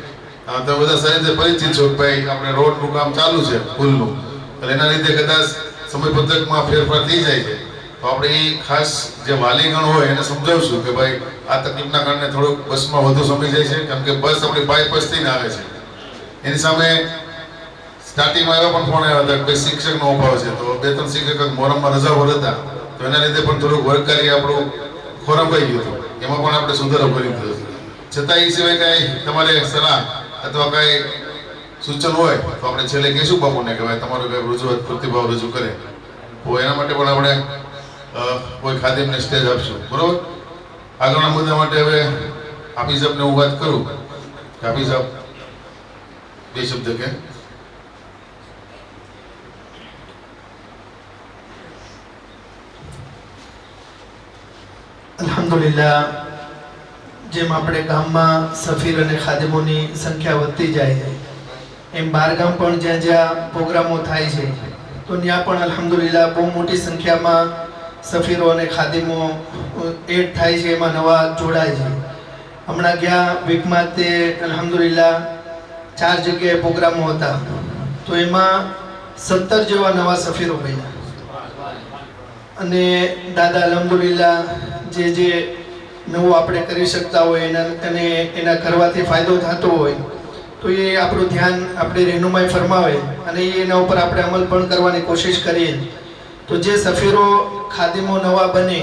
તો બધા સારી રીતે પરિચિત છો કે ભાઈ આપણે રોડનું કામ ચાલુ છે પુલનું, એટલે એના લીધે કદાચ સમયપત્રકમાં ફેરફાર થઈ જાય છે. તો આપણે એ ખાસ જે વાલીગણ હોય એને સમજાવશું કે ભાઈ આ તકલીફના કારણે થોડુંક બસમાં વધુ સમય જાય છે, કારણ કે બસ આપણી બાયપાસ થઈને આવે છે. એની સામે સ્ટાર્ટિંગમાં એવા પણ ફોન આવ્યા હતા કે ભાઈ શિક્ષકનો અભાવ છે, તો 2-3 શિક્ષક મોરમમાં રજા પર હતા, તો એના લીધે પણ થોડુંક વર્કકારી આપણું ખોરંભાઈ ગયું હતું. એમાં પણ આપણે સુધારો કરી દીધો છે. છતાં એ સિવાય કાંઈ તમારે સલાહ અથવા કાંઈ સૂચન હોય તો આપણે છેલ્લે કહીશું બાપુને કે ભાઈ તમારો કાંઈ રજૂઆત પ્રતિભાવ રજૂ કરે, તો એના માટે પણ આપણે કોઈ ખાદીમને સ્ટેજ આપશું. બરોબર. આગળના મુદ્દા માટે હવે હાફિઝ સાહેબને હું વાત કરું કે હાફિઝ સાહેબ 2 શબ્દ કે. અલ્હમ્દુલિલ્લાહ, જેમ આપણે ગામમાં સફીર અને ખાદિમોની સંખ્યા વધતી જાય છે, એમ બહારગામ પણ જ્યાં જ્યાં પ્રોગ્રામો થાય છે તો ત્યાં પણ અલ્હમ્દુલિલ્લાહ બહુ મોટી સંખ્યામાં સફીરો અને ખાદિમો એડ થાય છે, એમાં નવા જોડાય છે. હમણાં ગયા વીકમાં તે અલ્હમ્દુલિલ્લાહ 4 જગ્યાએ પ્રોગ્રામો હતા, તો એમાં 17 જેવા નવા સફીરો બન્યા. અને દાદા અલ્હમ્દુલિલ્લાહ જે નવું આપણે કરી શકતા હોય અને એના કરવાથી ફાયદો થતો હોય તો એ આપણું ધ્યાન આપણે રહેનુમાઈ ફરમાવે અને એના ઉપર આપણે અમલ પણ કરવાની કોશિશ કરીએ. તો જે સફીરો ખાદિમો નવા બને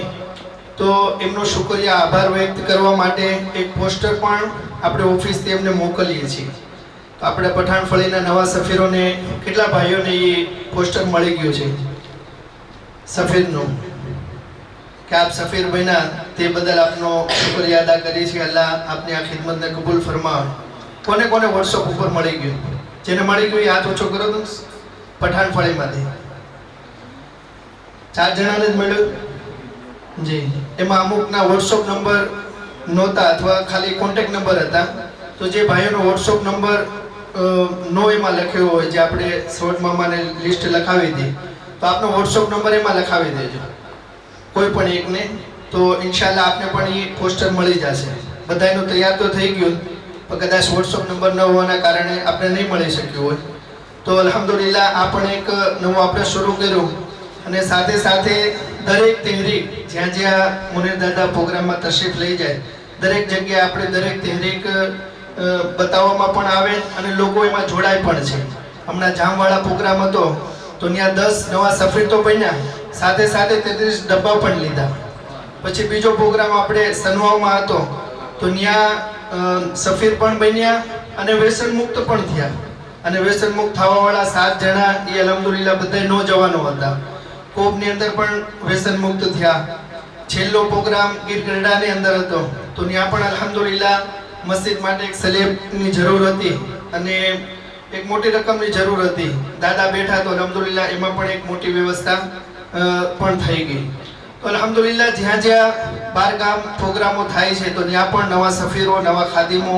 તો એમનો શુક્રિયા આભાર વ્યક્ત કરવા માટે એક પોસ્ટર પણ આપણે ઓફિસથી એમને મોકલીએ છીએ. તો આપણે પઠાણફળીના નવા સફીરોને કેટલા ભાઈઓને એ પોસ્ટર મળી ગયું છે સફીરનું, કે આપ સફીર બન્યા તે બદલ આપનો શુક્રિયા અદા કરીએ છીએ. અલ્લાહ આપની આ ખિદમતને કબૂલ ફરમાવે. કોને કોને વોટ્સઅપ ઉપર મળી ગયું? જેને મળી ગયું એ હાથ ઓછો કરો તો. પઠાણફળીમાંથી 4 જણાને જ મળ્યું જી. એમાં અમુકના વોટ્સઅપ નંબર નહોતા અથવા ખાલી કોન્ટેક્ટ નંબર હતા, તો જે ભાઈઓનો વોટ્સઅપ નંબર નો એમાં લખ્યો હોય, જે આપણે શોર્ટ મામાને લિસ્ટ લખાવી હતી, તો આપનો વોટ્સઅપ નંબર એમાં લખાવી દેજો કોઈ પણ એકને, તો ઇન્શાલ્લાહ આપને પણ એ પોસ્ટર મળી જશે. બધાનું તૈયાર તો થઈ ગયું, પણ કદાચ વોટ્સઅપ નંબર ન હોવાના કારણે આપણે નહીં મળી શક્યું હોય. તો અલ્હમ્દુલિલ્લાહ આ પણ એક નવું આપણે શરૂ કર્યું. અને સાથે સાથે દરેક તહેરીક જ્યાં જ્યાં મુનીર દાદા પ્રોગ્રામમાં તશરીફ લઈ જાય, દરેક જગ્યાએ આપણે દરેક તહેરીક બતાવવામાં પણ આવે અને લોકો એમાં જોડાય પણ છે. હમણાં જામવાળા પ્રોગ્રામ હતો તો ત્યાં 10 નવા સફીર તો બન્યા, સાથે સાથે 33 ડબ્બા પણ લીધા. પછી બીજો પ્રોગ્રામ આપણે સનવાવમાં હતો તો ત્યાં સફીર પણ બન્યા અને વ્યસન મુક્ત પણ થયા. અને વ્યસન મુક્ત થવાવાળા 7 જણા એ અલ્હમ્દુલિલ્લાહ બધા નોજવાનો હતા. કોપની અંદર પણ વ્યસન મુક્ત થયા. છેલ્લો પ્રોગ્રામ ગીર ગઢડાની અંદર હતો તો ત્યાં પણ અલ્હમ્દુલિલ્લાહ મસ્જિદ માટે એક સ્લેબની જરૂર હતી અને એક મોટી રકમની જરૂર હતી. દાદા બેઠા તો અલ્હમ્દુલિલ્લાહ એમાં પણ એક મોટી વ્યવસ્થા પણ થઈ ગઈ. તો અલ્હમ્દુલિલ્લાહ જ્યાં જ્યાં બહારગામ પ્રોગ્રામો થાય છે તો ત્યાં પણ નવા સફીરો, નવા ખાદિમો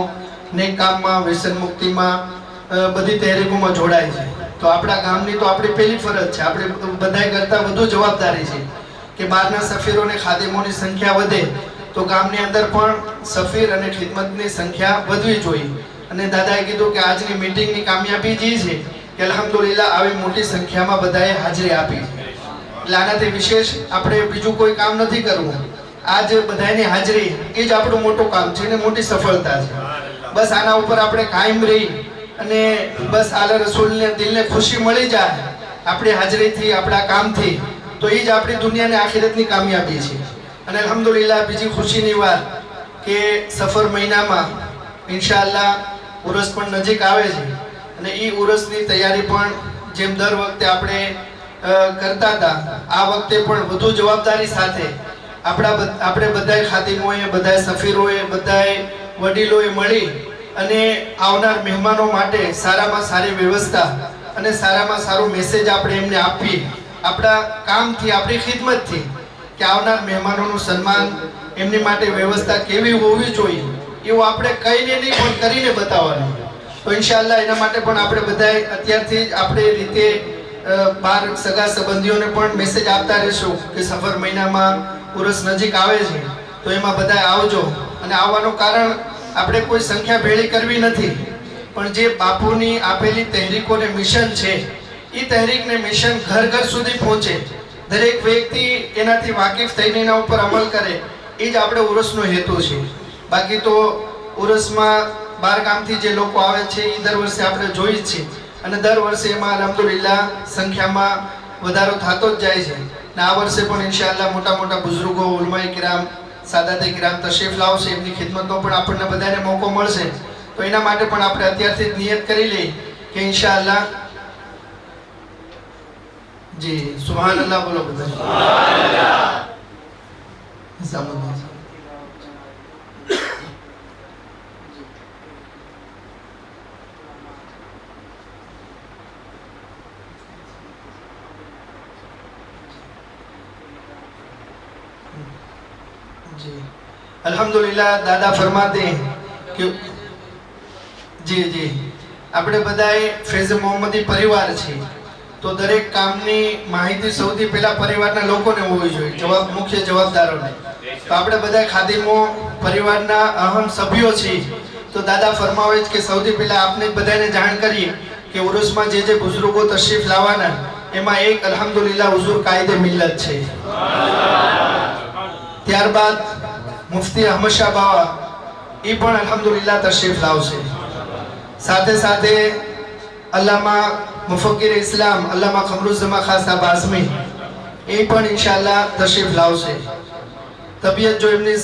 નેક કામમાં, વ્યસન મુક્તિમાં, બધી તહેરીકોમાં જોડાય છે. તો આપણા ગામની તો આપણી પહેલી ફરજ છે, આપણે બધાય કરતાં વધુ જવાબદારી છે કે બહારના સફીરો અને ખાદિમોની સંખ્યા વધે તો ગામની અંદર પણ સફીર અને ખિદમતની સંખ્યા વધવી જોઈએ. અને દાદાએ કીધું કે આજની મીટિંગની કામયાબી જે છે કે અલ્હમ્દુલિલ્લાહ આવી મોટી સંખ્યામાં બધાએ હાજરી આપી છે. એટલે આનાથી વિશેષ આપણે બીજું કોઈ કામ નથી કરવું. આજ બધાની હાજરી એ જ આપણું મોટું કામ છે અને મોટી સફળતા છે. બસ આના ઉપર આપણે કાયમ રહી અને બસ આલા રસૂલને દિલને ખુશી મળી જાય આપણી હાજરીથી, આપણા કામથી, તો એ જ આપણી દુનિયાને આખિરતની કામયાબી છે. અને અલ્હમ્દુલિલ્લાહ બીજી ખુશીની વાત કે સફર મહિનામાં ઇન્શાઅલ્લાહ ઉરસ પણ નજીક આવે છે અને એ ઉરસની તૈયારી પણ જેમ દર વખતે આપણે કરતા હતા, આ વખતે પણ વધુ જવાબદારી સાથે આપણે બધાય ખાદિમોએ, બધાય સફીરોએ, બધાય વડીલોએ મળી અને આવનાર મહેમાનો માટે સારામાં સારી વ્યવસ્થા અને સારામાં સારો મેસેજ આપણે એમને આપીએ, આપણા કામથી, આપણી ખિદમતથી, કે આવનાર મહેમાનોનું સન્માન, એમની માટે વ્યવસ્થા કેવી હોવી જોઈએ એવું આપણે કહીને નહીં પણ કરીને બતાવવાનું. તો ઇન્શાઅલ્લાહ એના માટે પણ આપણે બધાએ અત્યારથી જ આપણે રીતે બાર સગા સંબંધીઓને પણ મેસેજ આપતા રહેશું કે સફર મહિનામાં ઉરસ નજીક આવે છે તો એમાં બધાએ આવજો. અને આવવાનું કારણ આપણે કોઈ સંખ્યા ભેળી કરવી નથી, પણ જે બાપુની આપેલી તહેરીકોને મિશન છે એ તહેરીકને મિશન ઘર ઘર સુધી પહોંચે, દરેક વ્યક્તિ એનાથી વાકેફ થઈને એના ઉપર અમલ કરે, એ જ આપણે ઉરસનો હેતુ છે. બાકી તો ઉરસમાં બાર ગામથી જે લોકો આવે છે એ દર વર્ષે આપણે જોઈ જ છીએ અને દર વર્ષે એમાં અલ્હમ્દુલિલ્લાહ સંખ્યામાં વધારો થતો જ જાય છે. અને આ વર્ષે પણ ઇન્શાઅલ્લાહ મોટા મોટા બુઝુર્ગો, ઉલમાએ કિરામ, સાદાતે કિરામ તશરીફ લાવશે, એમની ખિદમતનો પણ આપણને બધાને મોકો મળશે. તો એના માટે પણ આપણે અત્યારથી જ નિયત કરી લઈએ કે ઇન્શાઅલ્લાહ જી સુબહાનલ્લાહ બોલો બધા. સુબહાનલ્લાહ. अल्हम्दुलिल्लाह दादा फरमाते हैं कि जी जी આપણે બધાએ ફૈઝ મોહમ્મદી પરિવાર છે, તો દરેક કામની માહિતી સૌથી પહેલા પરિવારના લોકોને હોવી જોઈએ, મુખ્ય જવાબદારોને. તો આપણે બધા ખાદિમો પરિવારના અહમ સભ્યો છીએ, તો દાદા ફરમાવે છે કે સૌથી પહેલા આપને બધાને જાણ કરીએ કે ઉરુસમાં જે જે બુઝુર્ગો તશરીફ લાવવાના એમાં એક અલ્હમ્દુલિલ્લાહ હુઝુર કાયદે મિલ્લત છે. ત્યારબાદ મુફ્તી અહમદ શાહ બાવા એ પણ અલ્હમ્દુલિલ્લાહ તશરીફ લાવશે. સાથે સાથે અલ્લામા મુફક્કિર ઇસ્લામ અલ્લામા ખમરુઝ્ઝમા ખાન સાહેબ આઝમી એ પણ ઇન્શાઅલ્લાહ તશરીફ લાવશે. તબિયત જો એમની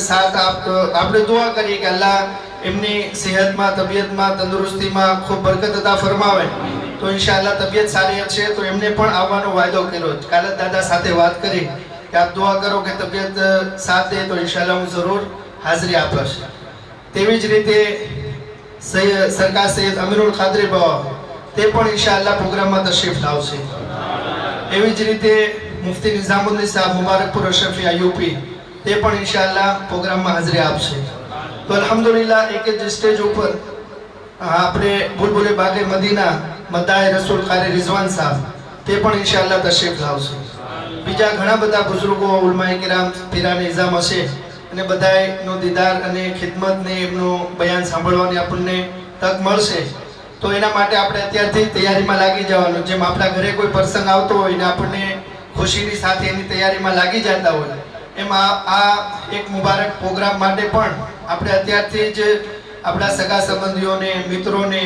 સાથ આપણે દુઆ કરીએ કે અલ્લાહ એમની સેહતમાં, તબિયતમાં, તંદુરસ્તીમાં ખૂબ બરકત અતા ફરમાવે. તો ઇન્શાઅલ્લાહ તબિયત સારી હશે તો એમને પણ આવવાનો વાયદો કર્યો. કાલે દાદા સાથે વાત કરી કે આપ દુઆ કરો કે તબિયત સાથ દે તો ઇન્શાઅલ્લાહ હું જરૂર હાજરી આપીશ. તેવી જ રીતે સરકાર સૈયદ અમીરુલ ખાદરી બાવા તે પણ ઇન્શાઅલ્લાહ પ્રોગ્રામમાં તશરીફ લાવશે. એવી જ રીતે મુફ્તી નિઝામુદ્દીન સાહેબ મુબારકપુર અશરફી યુપી તે પણ ઇન્શાઅલ્લાહ પ્રોગ્રામમાં હાજરી આપશે. તો અલ્હમ્દુલિલ્લાહ એક જ સ્ટેજ ઉપર આપણે બુલબુલે બાગે મદીના મદાએ રસૂલ કારી રિઝવાન સાહેબ તે પણ ઇન્શાઅલ્લાહ તશરીફ લાવશે. બીજા ઘણા બધા બુઝુર્ગો, ઉલમાએ કિરામ, પીરાને ઇઝામ હશે અને બધાનો દીદાર અને ખિદમત ને એમનું બયાન સાંભળવાની આપણને તક મળશે. તો એના માટે આપણે અત્યારથી તૈયારીમાં લાગી જવાનું. જેમ આપણા ઘરે કોઈ પ્રસંગ આવતો હોય ને આપણને ખુશીની સાથે એની તૈયારીમાં લાગી જતા હોય, એમાં આ એક મુબારક પ્રોગ્રામ માટે પણ આપણે અત્યારથી જ આપણા સગા સંબંધીઓને, મિત્રોને,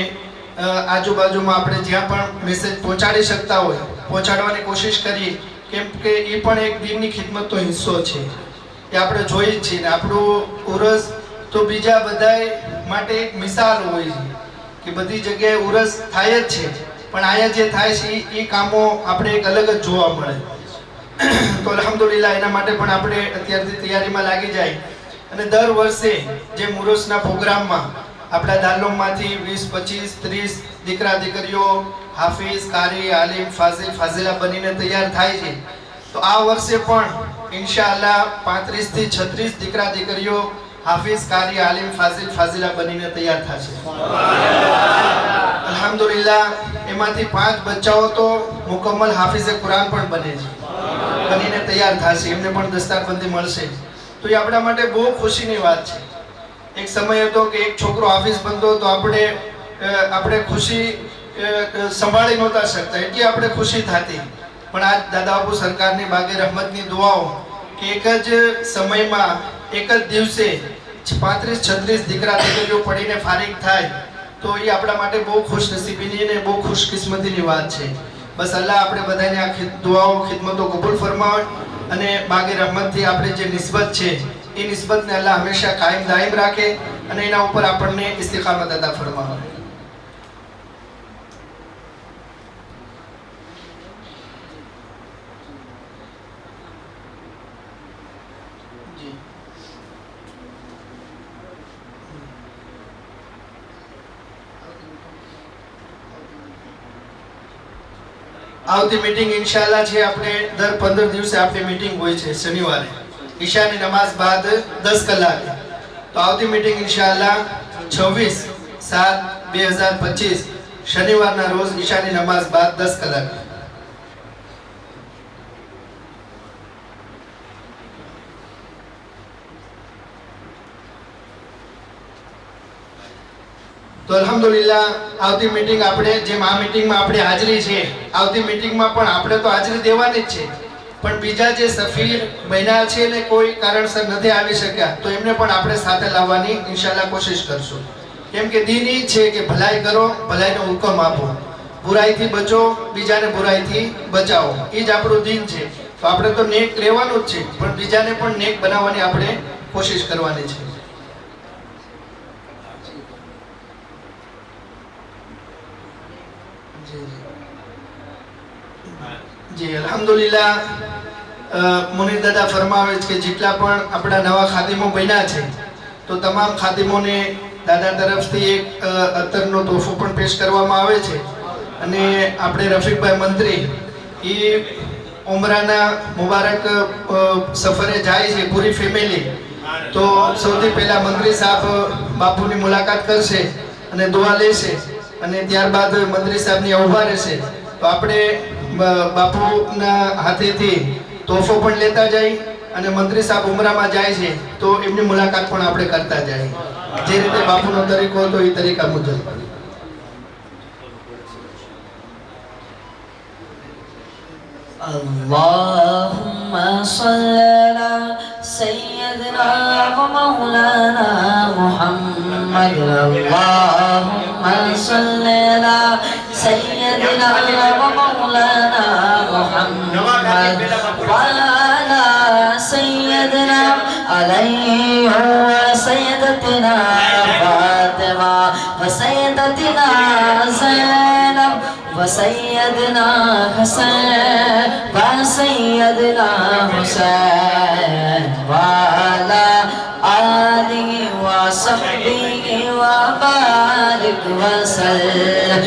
આજુબાજુમાં આપણે જ્યાં પણ મેસેજ પહોંચાડી શકતા હોય પહોંચાડવાની કોશિશ કરીએ, કેમ કે એ પણ એક દીનની ખિદમતનો હિસ્સો છે. એ આપણે જોઈ જ છીએ ને આપણું ઉરસ તો બીજા બધાય માટે એક મિસાલ હોય છે કે બધી જગ્યાએ ઉરસ થાય જ છે, પણ અહીંયા જે થાય છે એ કામો આપણે એક અલગ જ જોવા મળે. તો અલ્હમ્દુલિલ્લાહ એના માટે પણ આપણે અત્યારથી તૈયારીમાં લાગી જાય. અને દર વર્ષે જે ઉરસના પ્રોગ્રામમાં આપણા દાલોમમાંથી 20, 25, 30 દીકરા દીકરીઓ હાફિઝ, કારી, આલિમ, ફાઝિલ, ફાઝિલા બનીને તૈયાર થાય છે. તો આ વર્ષે પણ ઇન્શાઅલ્લાહ 35 થી 36 દીકરા દીકરીઓ હાફિઝ, કારી, આલિમ, ફાઝિલ, ફાઝિલા બનીને તૈયાર થશે. અલ્હમ્દુલિલ્લાહ એમાંથી 5 બચ્ચાઓ તો મુકમ્મલ હાફિઝે કુરાન પણ બનીને તૈયાર થશે, એમને પણ દસ્તારબંધી મળશે. તો એ આપણા માટે બહુ ખુશીની વાત છે. એક સમય હતો કે એક છોકરો હાફિઝ બનતો તો આપણે ખુશી સંભાળી નહોતા શકતા, એટલી આપણે ખુશી થતી. પણ આજ દાદા બાપુ સરકારની બાગે રહમતની દુઆઓ કે એક જ સમયમાં એક જ દિવસે 35-36 દીકરા દીકરીઓ પડીને ફારિગ થાય તો એ આપણા માટે બહુ ખુશનસીબીની અને બહુ ખુશકિસ્મતીની વાત છે. બસ અલ્લાહ આપણે બધાને આ દુઆઓ, ખિદમતો કબૂલ ફરમાવે અને બાગે રહમતથી આપણે જે નિસ્બત છે એ નિસ્બતને અલ્લાહ હંમેશા કાયમ દાયમ રાખે અને એના ઉપર આપણને ઇસ્તિકામત અતા ફરમાવે. આવતી મીટિંગ ઇન્શાલ્લાહ છે આપણે દર 15 દિવસે આપણી મીટિંગ હોય છે શનિવારે ઈશાની નમાઝ બાદ 10 કલાકે. તો આવતી મીટિંગ ઇન્શાલ્લાહ 26/7/2025 શનિવારના રોજ ઈશાની નમાઝ બાદ 10 કલાકે. તો અલ્હમ્દુલિલ્લાહ આવતી મીટિંગ આપણે જેમ આ મીટિંગમાં આપણે હાજરી છે આવતી મીટિંગમાં પણ આપણે તો હાજરી દેવાની જ છે, પણ બીજા જે સફીર બન્યા છે ને કોઈ કારણસર નથી આવી શક્યા તો એમને પણ આપણે સાથે લાવવાની ઇન્શાલ્લાહ કોશિશ કરશું. કેમ કે દીન ઈ છે કે ભલાઈ કરો, ભલાઈનો હુકમ આપો, બુરાઈથી બચો, બીજાને બુરાઈથી બચાવો. એ જ આપણું દીન છે. તો આપણે તો નેક રહેવાનું જ છે, પણ બીજાને પણ નેક બનાવવાની આપણે કોશિશ કરવાની છે. જી અલ્હમ્દુલિલ્લાહ. મુનીર દાદા ફરમાવે છે કે જેટલા પણ આપણા નવા ખાદિમો બન્યા છે તો તમામ ખાદિમોને દાદા તરફથી એક અત્તરનો તોહફો પણ પેશ કરવામાં આવે છે. અને આપણે રફીકભાઈ મંત્રી એ ઉમરાના મુબારક સફરે જાય છે પૂરી ફેમિલી. તો સૌથી પહેલા મંત્રી સાહેબ બાપુની મુલાકાત કરશે અને દુઆ લેશે અને ત્યારબાદ મંત્રી સાહેબની ઉભા રહેશે. તો આપણે બાપુના હાથેથી તોહફો પણ લેતા જાય અને મંત્રી સાહેબ ઉમરામાં જાય છે તો એમની મુલાકાત પણ આપણે કરતા જાય. જે રીતે બાપુનો તરીકો હતો એ તરીકા મુજબ. اللهم صل على سيدنا ومولانا محمد. اللهم صل على سيدنا ومولانا محمد وعلى سيدنا علي وسيدتنا فاطمة وسيدتنا زينب وسيدنا حسين وسيدنا حسين وعلى آله وصحبه وبارك وسلم.